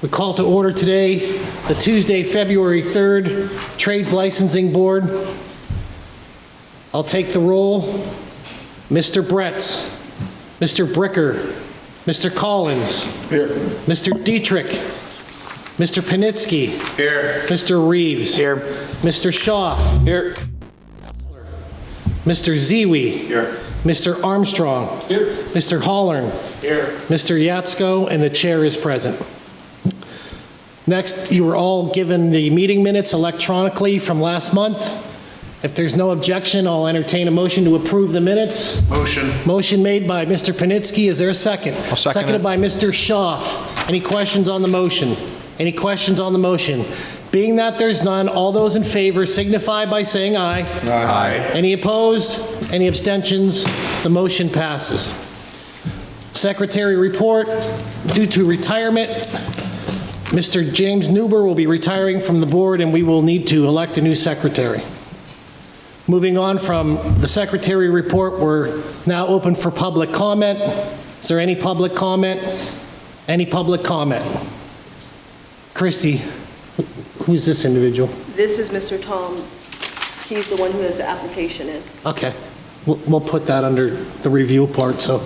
We call to order today the Tuesday, February 3rd Trades Licensing Board. I'll take the roll. Mr. Bretz, Mr. Bricker, Mr. Collins. Here. Mr. Dietrich, Mr. Panitsky. Here. Mr. Reeves. Here. Mr. Schaaf. Here. Mr. Ziwi. Here. Mr. Armstrong. Here. Mr. Hollern. Here. Mr. Yatsko, and the chair is present. Next, you were all given the meeting minutes electronically from last month. If there's no objection, I'll entertain a motion to approve the minutes. Motion. Motion made by Mr. Panitsky. Is there a second? I'll second Seconded it. by Mr. Schaaf. Any questions on the motion? Any questions on the motion? Being that there's none, all those in favor signify by saying aye. Aye. Any opposed? Any abstentions? The motion passes. Secretary report. Due to retirement, Mr. James Newber will be retiring from the board, and we will need to elect a new secretary. Moving on from the secretary report, we're now open for public comment. Is there any public comment? Any public comment? Christy, who's this individual? This is Mr. Tom. He's the one who has the application in. Okay, we'll put that under the review part, so.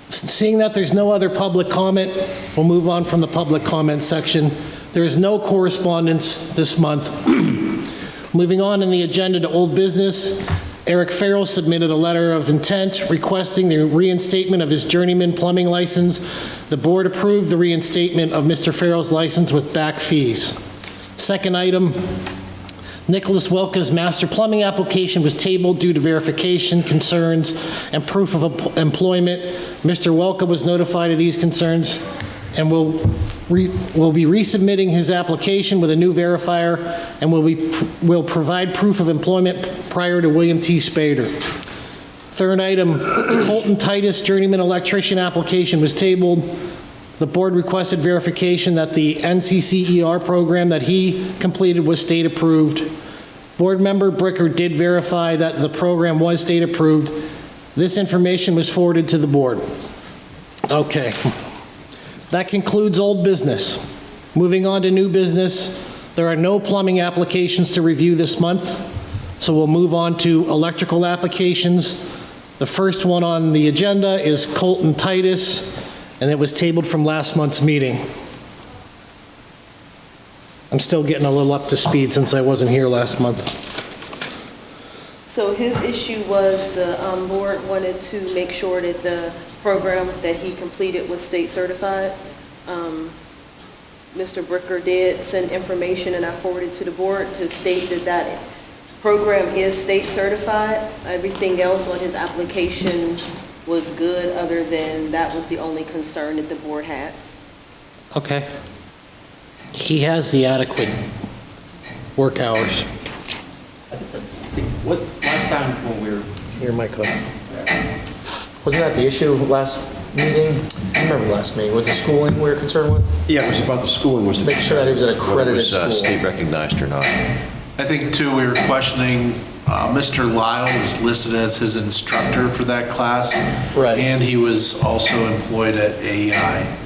Seeing that there's no other public comment, we'll move on from the public comment section. There is no correspondence this month. Moving on in the agenda to old business, Eric Farrell submitted a letter of intent requesting the reinstatement of his journeyman plumbing license. The board approved the reinstatement of Mr. Farrell's license with back fees. Second item, Nicholas Welka's master plumbing application was tabled due to verification concerns and proof of employment. Mr. Welka was notified of these concerns and will be resubmitting his application with a new verifier and will provide proof of employment prior to William T. Spader. Third item, Colton Titus journeyman electrician application was tabled. The board requested verification that the NCCER program that he completed was state approved. Board member Bricker did verify that the program was state approved. This information was forwarded to the board. Okay. That concludes old business. Moving on to new business, there are no plumbing applications to review this month, so we'll move on to electrical applications. The first one on the agenda is Colton Titus, and it was tabled from last month's meeting. I'm still getting a little up to speed since I wasn't here last month. So his issue was the board wanted to make sure that the program that he completed was state certified. Mr. Bricker did send information, and I forwarded to the board to state that that program is state certified. Everything else on his application was good, other than that was the only concern that the board had. Okay. He has the adequate work hours. What, last time when we were, Here, Michael. wasn't that the issue last meeting? I remember last meeting, was it schooling we were concerned with? Yeah, it was about the schooling, was Make sure that it was an accredited Was school. state recognized or not? I think, too, we were questioning, Mr. Lyle was listed as his instructor for that class. Right. And he was also employed at AEI.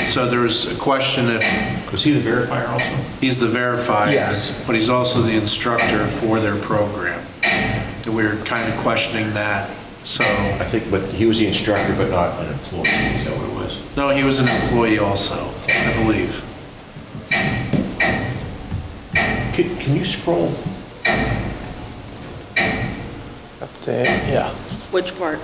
So there was a question if, Was he the verifier also? he's the verifier. Yes. But he's also the instructor for their program. And we were kind of questioning that, so. I think, but he was the instructor, but not an employee, is that what it was? No, he was an employee also, I believe. Can you scroll? Yeah. Which part?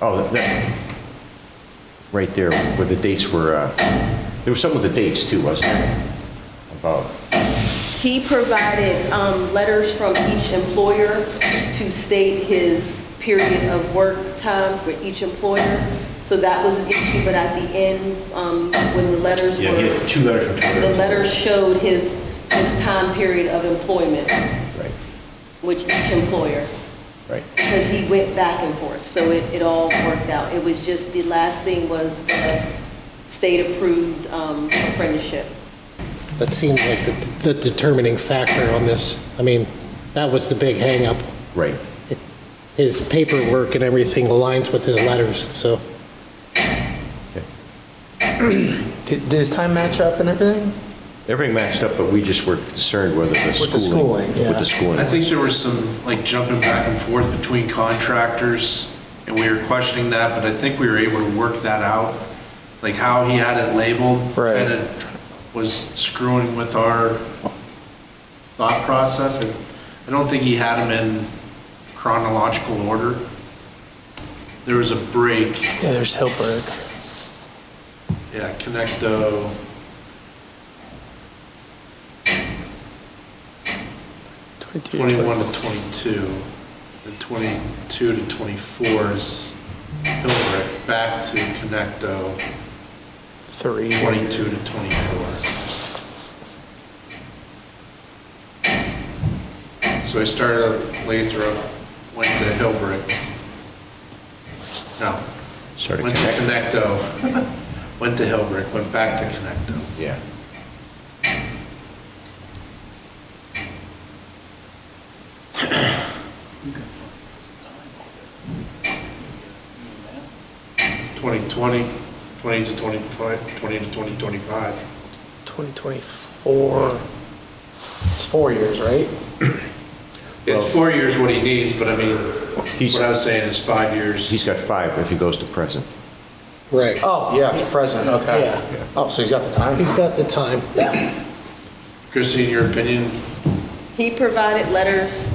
Oh, that, right there, where the dates were, there was something with the dates too, wasn't there? About, He provided letters from each employer to state his period of work time for each employer. So that was an issue, but at the end, when the letters yeah, he had 2 letters from Twitter. the letters showed his time period of employment, Right, which each employer, right. because he went back and forth, so it all worked out. It was just, the last thing was the state-approved apprenticeship. That seems like the determining factor on this. I mean, that was the big hang-up. Right. His paperwork and everything aligns with his letters, so. Did his time match up and everything? Everything matched up, but we just were concerned whether the schooling. With the schooling, yeah. With the schooling. I think there was some, like, jumping back and forth between contractors, and we were questioning that, but I think we were able to work that out, like how he had it labeled. Right. And it was screwing with our thought process, and I don't think he had them in chronological order. There was a break, Yeah, there's Hillberg. yeah, Connecto. 21 to 22, and 22 to 24 is Hillbrook, back to Connecto, 3. 22 to 24. So I started at Lathrop, went to Hillbrook. No, Started went to connect. Connecto, went to Hillbrook, went back to Connecto. Yeah. Twenty twenty, 20 to 25, 20 to 2025. 2024. It's 4 years, right? It's 4 years what he needs, but I mean, He's- what I was saying is 5 years. He's got 5 if he goes to present. Right. Oh, yeah, it's present, okay. Yeah. Oh, so he's got the time? He's got the time. Christine, your opinion? He provided letters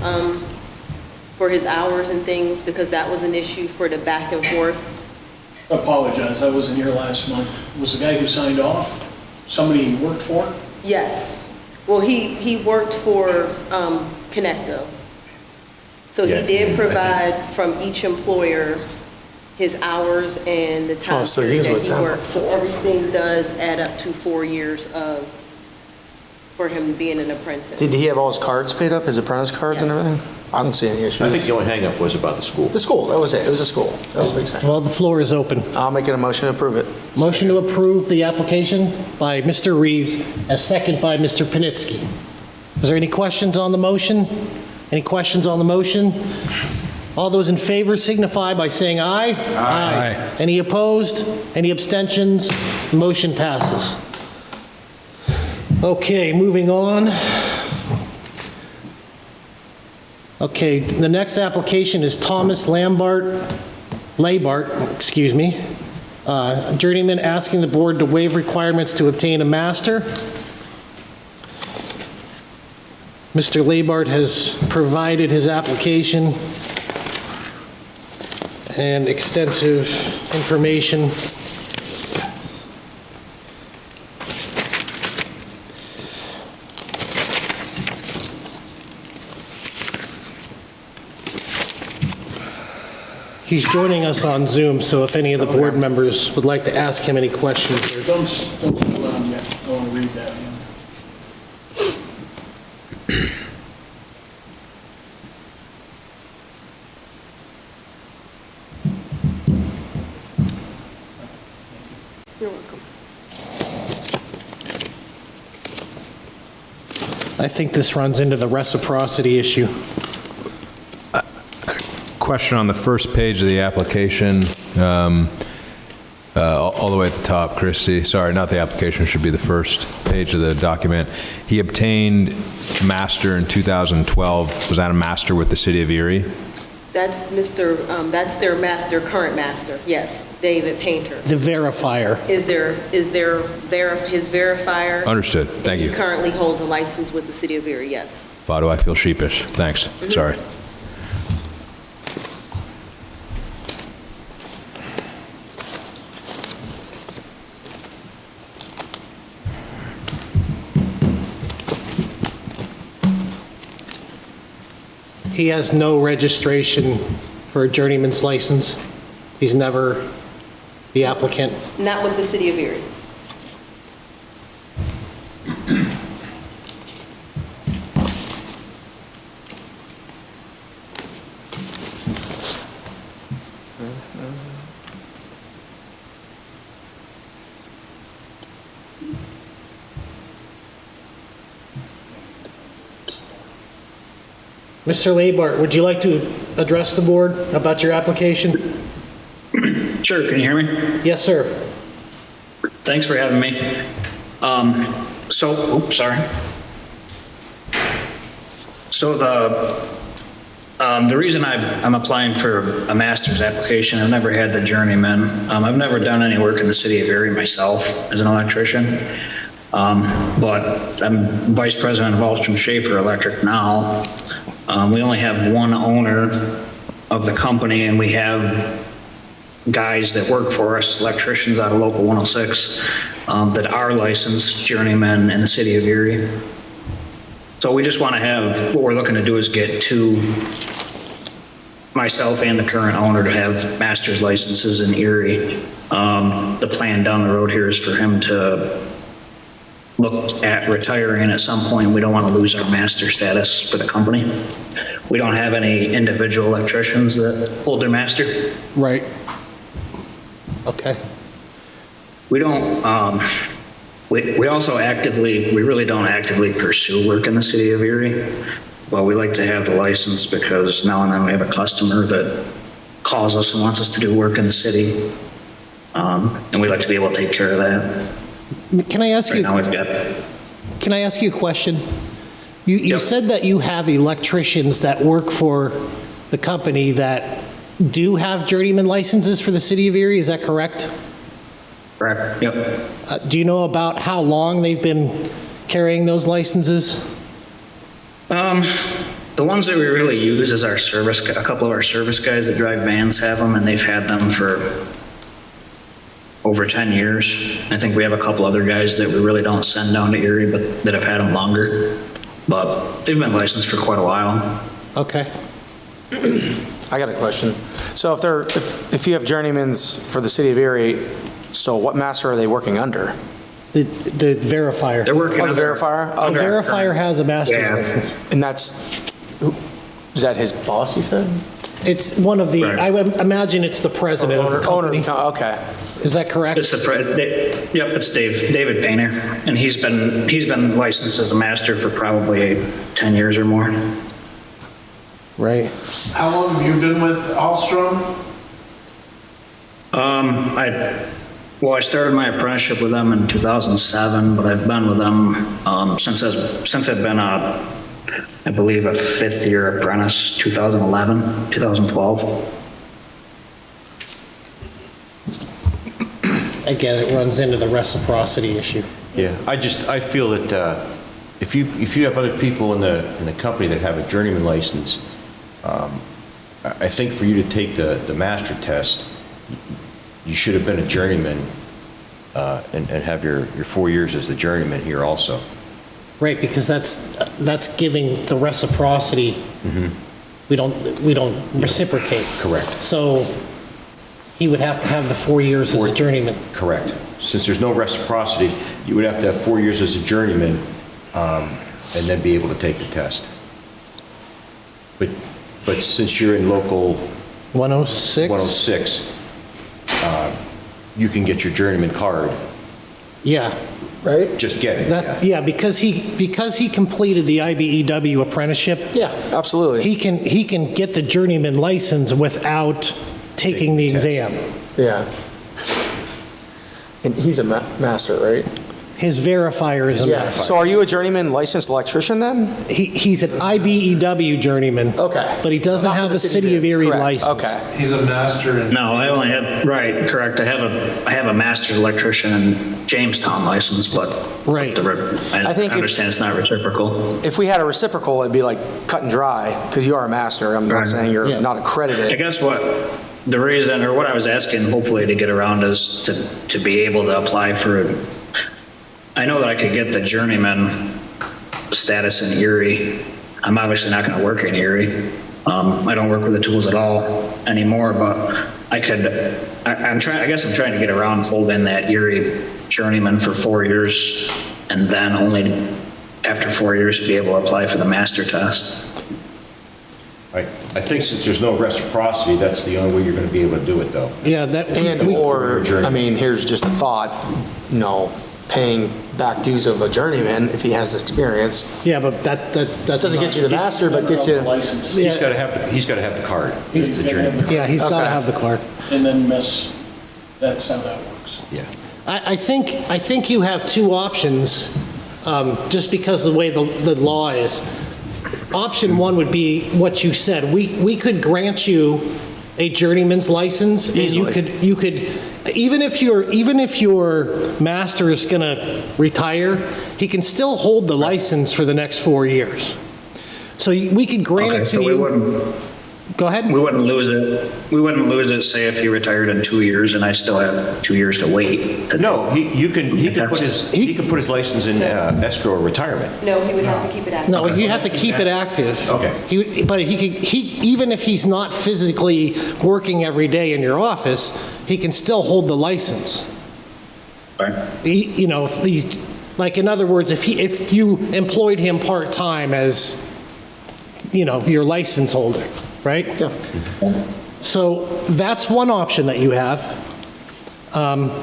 for his hours and things because that was an issue for the back and forth. Apologize, I wasn't here last month. Was the guy who signed off somebody he worked for? Yes. Well, he worked for Connecto. So he Yeah, did I think- provide from each employer his hours and the time Oh, so he period was that with he them worked. So everything does add up to 4 years for him being an apprentice. Did he have all his cards paid up, his apprentice cards and Yes. everything? I don't see any issues. I think the only hangup was about the school. The school, that was it. It was a school. That was a big thing. Well, the floor is open. I'll make it a motion to approve it. Motion to approve the application by Mr. Reeves, a second by Mr. Panitsky. Is there any questions on the motion? Any questions on the motion? All those in favor signify by saying aye. Aye. Any opposed? Any abstentions? The motion passes. Okay, moving on. Okay, the next application is Thomas Labart, journeyman, asking the board to waive requirements to obtain a master. Mr. Labart has provided his application and extensive information. He's joining us on Zoom, so if any of the board members would like to ask him any questions, or Don't stick around yet, I want to read that. You're welcome. I think this runs into the reciprocity issue. Question on the first page of the application, all the way at the top, Christie. Sorry, not the application, it should be the first page of the document. He obtained master in 2012. Was that a master with the city of Erie? That's that's their master, current master, yes, David Painter. The verifier. Is his verifier? Understood, thank He you. currently holds a license with the city of Erie, yes. Why do I feel sheepish? Thanks, sorry. He has no registration for a journeyman's license. He's never the applicant. Not with the city of Erie. Mr. Labart, would you like to address the board about your application? Sure, can you hear me? Yes, sir. Thanks for having me. Sorry. So the reason I'm applying for a master's application, I've never had the journeyman. I've never done any work in the city of Erie myself as an electrician. But I'm vice president of Alstrom Schaefer Electric now. We only have one owner of the company, and we have guys that work for us, electricians out of Local 106, that are licensed journeymen in the city of Erie. So we just want to have, what we're looking to do is get myself and the current owner to have master's licenses in Erie. The plan down the road here is for him to look at retiring at some point. We don't want to lose our master status for the company. We don't have any individual electricians that hold their master. Right. Okay. We don't, we also we really don't actively pursue work in the city of Erie, but we like to have the license because now and then we have a customer that calls us and wants us to do work in the city. And we like to be able to take care of that. Can I ask Right you? now we've got, Can I ask you a question? You Yep. said that you have electricians that work for the company that do have journeyman licenses for the city of Erie, is that correct? correct, yep. Do you know about how long they've been carrying those licenses? The ones that we really use is a couple of our service guys that drive vans have them, and they've had them for over 10 years. I think we have a couple other guys that we really don't send down to Erie, but that have had them longer. But they've been licensed for quite a while. Okay. I got a question. So if you have journeymans for the city of Erie, so what master are they working under? The verifier. They're working Oh, the under- verifier? The under our verifier has a master's Yeah. license. And is that his boss, he said? It's one of the, Right. I would imagine it's the president of the company. Okay. Is that correct? It's yep, it's David Painter, and he's been licensed as a master for probably 10 years or more. Right. How long have you been with Alstrom? I started my apprenticeship with them in 2007, but I've been with them since I've been I believe a fifth year apprentice, 2011, 2012. Again, it runs into the reciprocity issue. Yeah, I feel that if you have other people in the company that have a journeyman license, I think for you to take the master test, you should have been a journeyman and have your 4 years as the journeyman here also. Right, because that's giving the reciprocity. We don't reciprocate. Correct. So he would have to have the 4 years as a journeyman. Correct. Since there's no reciprocity, you would have to have 4 years as a journeyman and then be able to take the test. But since you're in local 106? 106, you can get your journeyman card. Yeah. Right? Just get it. That, yeah, because he completed the IBEW apprenticeship, Yeah, absolutely. he can get the journeyman license without taking the test. exam. Yeah. And he's a master, right? His verifier is a Yeah. master. So are you a journeyman licensed electrician then? He's an IBEW journeyman. Okay. But he doesn't Not for have the a City of Erie Correct. license. Okay. He's a master in. No, I only have, right, correct. I have a master's electrician and Jamestown license, but Right. I think if- understand it's not reciprocal. If we had a reciprocal, it'd be like cut and dry, because you are a master. I'm not Right. saying you're Yeah. not I accredited. guess what the reason, or what I was asking, hopefully to get around, is to be able to apply for, I know that I could get the journeyman status in Erie. I'm obviously not going to work in Erie. I don't work with the tools at all anymore, but I could, I guess I'm trying to get around holding that Erie journeyman for 4 years, and then only after 4 years be able to apply for the master test. I think since there's no reciprocity, that's the only way you're going to be able to do it, though. Yeah, that, And, we- or, I mean, here's just a thought, paying back dues of a journeyman if he has experience. Yeah, but that Doesn't get you the master, but gets you, License, He's got to have the card, the journeyman. Yeah, he's got to Okay. have the card. and then that's how that works. Yeah. I think you have two options, just because of the way the law is. Option one would be what you said. We could grant you a journeyman's license. And Easily. you could, even if your master is going to retire, he can still hold the license for the next 4 years. So we could grant Okay, it to so we you. wouldn't, Go ahead. we wouldn't lose it. We wouldn't lose it, say if he retired in 2 years and I still have 2 years to wait. No, he could put his license in escrow or retirement. No, he would have to keep it active. No, you have to keep it active. Okay. But even if he's not physically working every day in your office, he can still hold the license. Right. You know, like, in other words, if you employed him part-time as, you know, your license holder, right? Yeah. So that's one option that you have,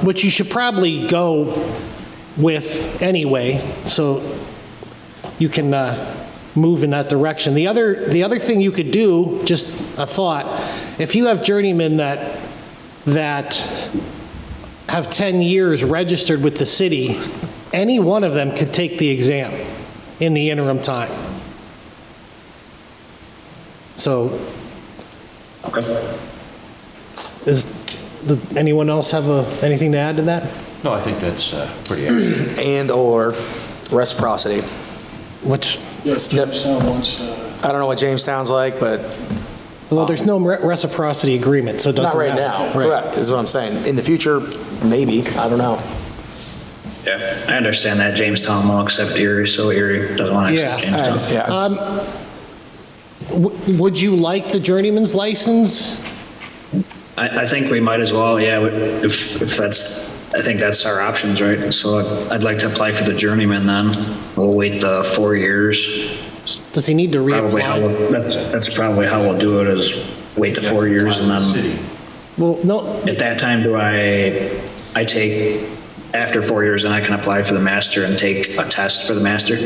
which you should probably go with anyway, so you can move in that direction. The other thing you could do, just a thought, if you have journeymen that have 10 years registered with the city, any one of them could take the exam in the interim time. So, anyone else have anything to add to that? No, I think that's pretty accurate. And/or reciprocity. Which, Yes, Jamestown wants to, I don't know what Jamestown's like, but well, there's no reciprocity agreement, so it doesn't not right matter. now, Right. correct, is what I'm saying. In the future, maybe, I don't know. Yeah, I understand that Jamestown won't accept Erie, so Erie doesn't want to accept Yeah. Jamestown. Yeah, it's- Would you like the journeyman's license? I think we might as well, yeah, if that's, I think that's our options, right? So I'd like to apply for the journeyman then. We'll wait the 4 years. Does he need to Probably how, reapply? that's probably how we'll do it, is wait the 4 years and then City. Well, no, at that time, I take, after 4 years, then I can apply for the master and take a test for the master?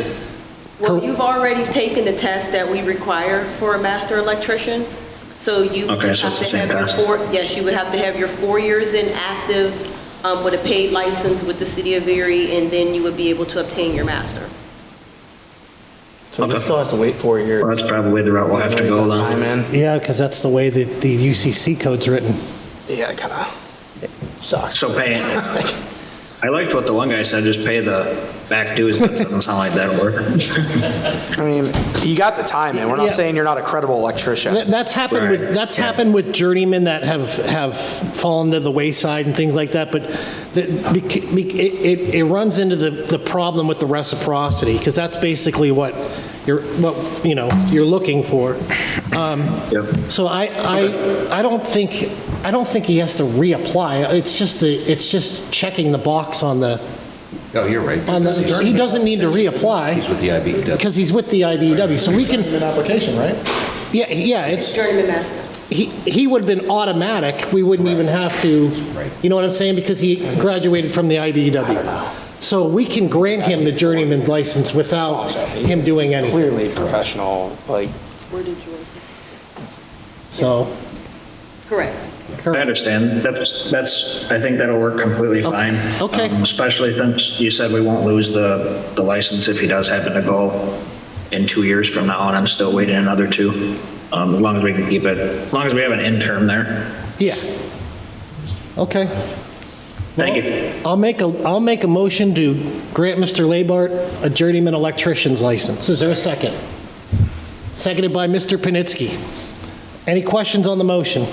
Well, you've already taken the test that we require for a master electrician, so you would Okay, just so have it's to the have same your test. yes, you would have to have your 4 years in active with a paid license with the city of Erie, and then you would be able to obtain your master. So he Okay. still has to wait 4 years. Well, that's probably the route we'll have to go Time then. in. yeah, because that's the way that the UCC code's written. Yeah, it kind of sucks. So pay, I liked what the one guy said, just pay the back dues, but it doesn't sound like that'll work. I mean, you got the time in. We're not Yeah. saying you're not a credible electrician. That's happened Right. happened with journeymen that have fallen to the wayside and things like that, but it runs into the problem with the reciprocity, because that's basically what you're looking for. Yep. So I don't think he has to reapply. It's just checking the box on the, Oh, you're right. he doesn't need to reapply He's with the IBEW. because he's with the IBEW. So we can, an application, right? yeah, it's, Journeyman master. he would have been automatic. We wouldn't even have to, you know what I'm saying? Because he graduated from the IBEW. So we can grant him the journeyman license without him doing anything. Clearly professional, like, Where did you? So, Correct. I correct. understand. I think that'll work completely fine. Okay. Especially since you said we won't lose the license if he does happen to go in 2 years from now, and I'm still waiting another 2. As long as we can keep it, as long as we have an interim there. Yeah. Okay. Thank Well, you. I'll make a motion to grant Mr. Labart a journeyman electrician's license. Is there a second? Seconded by Mr. Panitsky. Any questions on the motion?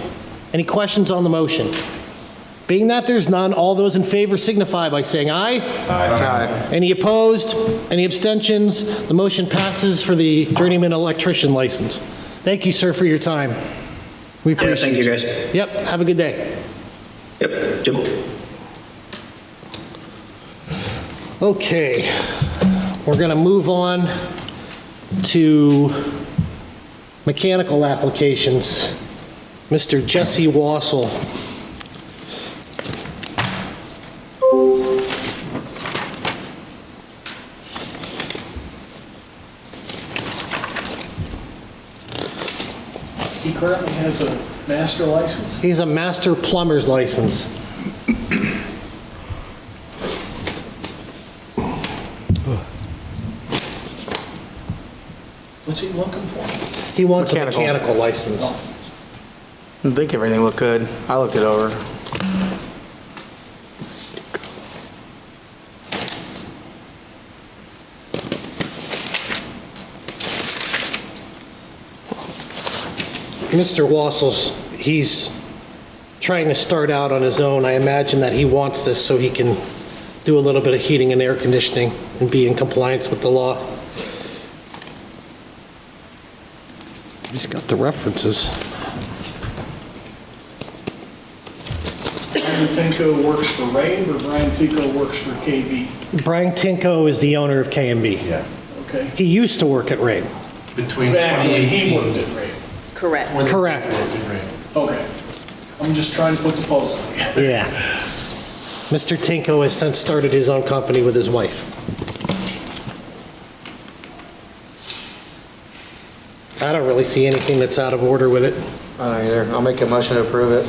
Any questions on the motion? Being that there's none, all those in favor signify by saying aye. Aye. Any opposed? Any abstentions? The motion passes for the journeyman electrician license. Thank you, sir, for your time. We Yeah, appreciate thank you, guys. Yep, have a good day. Yep. Okay, we're going to move on to mechanical applications. Mr. Jesse Wassel. currently has a master license? He's a master plumber's license. What's he looking for? He wants a Mechanical. mechanical license. I think everything looked good. I looked it over. Mr. Wassel's, he's trying to start out on his own. I imagine that he wants this so he can do a little bit of heating and air conditioning and be in compliance with the law. He's got the references. Brian Tinko works for Rave, or Brian Tinko works for KB? Brian Tinko is the owner of K&B. Yeah. Okay. He used to work at Rain. Between Back when he 2018. worked at Rave. Correct. when- Correct. Okay. I'm just trying to put the puzzle together. Yeah. Mr. Tinko has since started his own company with his wife. I don't really see anything that's out of order with it. I don't either. I'll make a motion to approve it.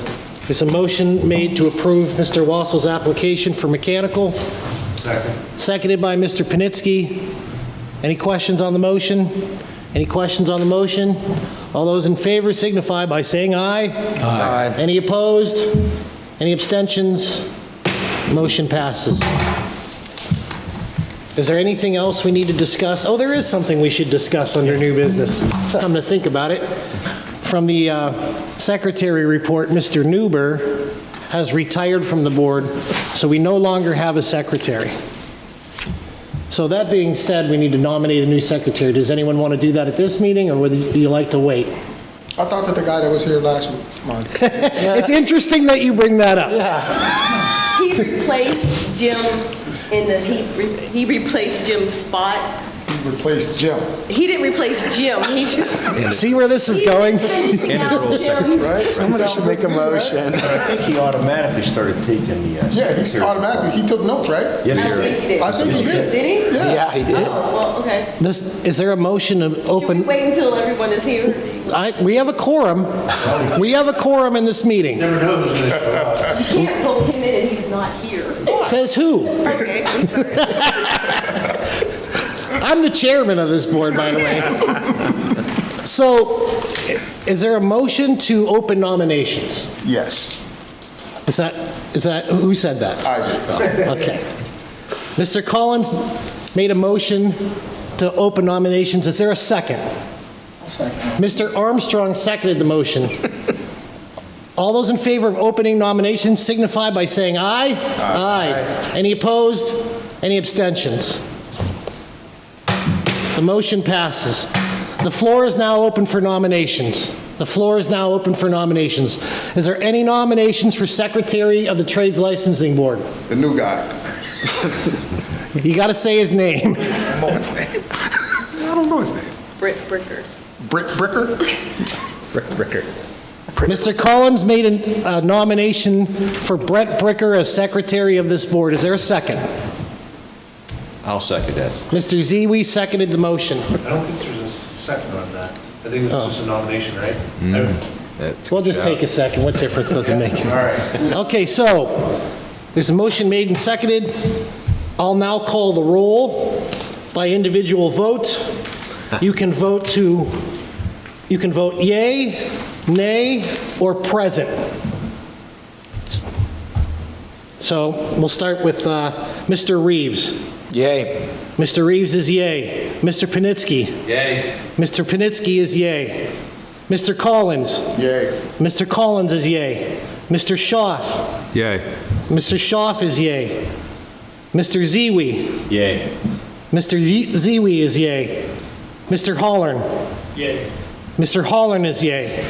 There's a motion made to approve Mr. Wassel's application for mechanical, Second. seconded by Mr. Panitsky. Any questions on the motion? Any questions on the motion? All those in favor signify by saying aye. Aye. Any opposed? Any abstentions? Motion passes. Is there anything else we need to discuss? Oh, there is something we should discuss under new business. Come to think about it. From the secretary report, Mr. Newber has retired from the board, so we no longer have a secretary. So that being said, we need to nominate a new secretary. Does anyone want to do that at this meeting, or would you like to wait? I thought that the guy that was here last month. It's interesting that you bring that up. He replaced Jim he replaced Jim's spot. He replaced Jim, He didn't replace Jim, he just. See where this is going? right? Somebody should make a motion. I think he automatically started taking the. Yeah, he's automatically, he took notes, right? Yes, I sir. think he did. I think he did. Did he? Yeah, he did. Oh, well, okay. Is there a motion to Should we open? wait until everyone is here? We have a quorum. We have a quorum in this meeting. Never know who's gonna show up. You can't vote him in and he's not here. Says who? Okay, I'm sorry. I'm the chairman of this board, by the way. So, is there a motion to open nominations? Yes, Is that, who said that? I did. Okay. Mr. Collins made a motion to open nominations. Is there a second? Mr. Armstrong seconded the motion. All those in favor of opening nominations signify by saying aye. Aye. Any opposed? Any abstentions? The motion passes. The floor is now open for nominations. The floor is now open for nominations. Is there any nominations for Secretary of the Trades Licensing Board? The new guy. You got to say his name. I don't know his name. I don't know his name. Britt Bricker. Bricker? Mr. Collins made a nomination for Brett Bricker as Secretary of this board. Is there a second? I'll second that. Mr. Ziwi seconded the motion. I don't think there's a second on that. I think it's just a nomination, right? We'll just take a second. What difference does it make? All right. Okay, so there's a motion made and seconded. I'll now call the roll by individual vote. You can vote yay, nay, or present. So we'll start with Mr. Reeves. Yay. Mr. Reeves is yay. Mr. Panitsky. Yay. Mr. Panitsky is yay. Mr. Collins. Yay. Mr. Collins is yay. Mr. Schaaf. Yay. Mr. Schaaf is yay. Mr. Ziwi. Yay. Mr. Ziwi is yay. Mr. Hollern. Yay. Mr. Hollern is yay.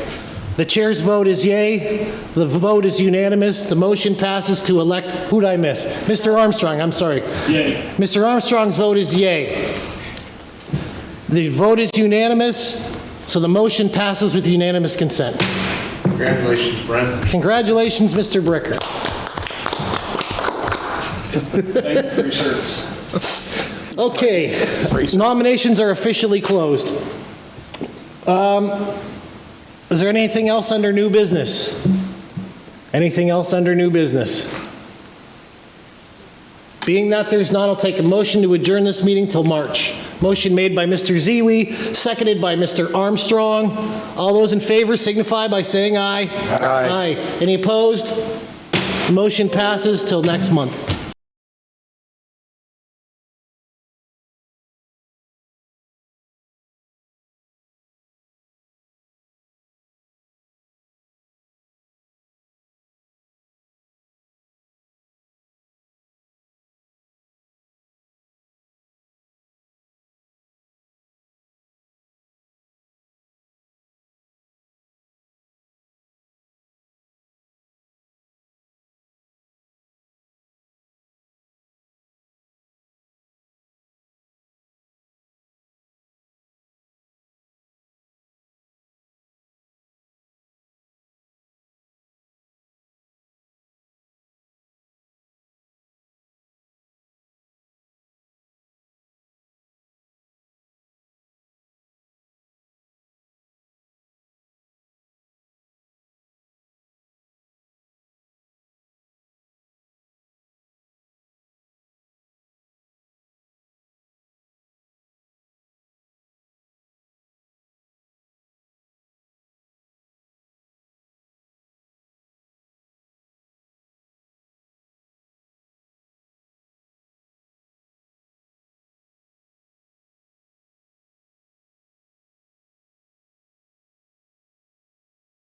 The chair's vote is yay. The vote is unanimous. The motion passes to elect, who'd I miss? Mr. Armstrong, I'm sorry. Yay. Mr. Armstrong's vote is yay. The vote is unanimous, so the motion passes with unanimous consent. Congratulations, Brent. Congratulations, Mr. Bricker. Thank you for your service. Okay, nominations are officially closed. Is there anything else under new business? Anything else under new business? Being that there's not, I'll take a motion to adjourn this meeting till March. Motion made by Mr. Ziwi, seconded by Mr. Armstrong. All those in favor signify by saying aye. Aye. Any opposed? Motion passes till next month.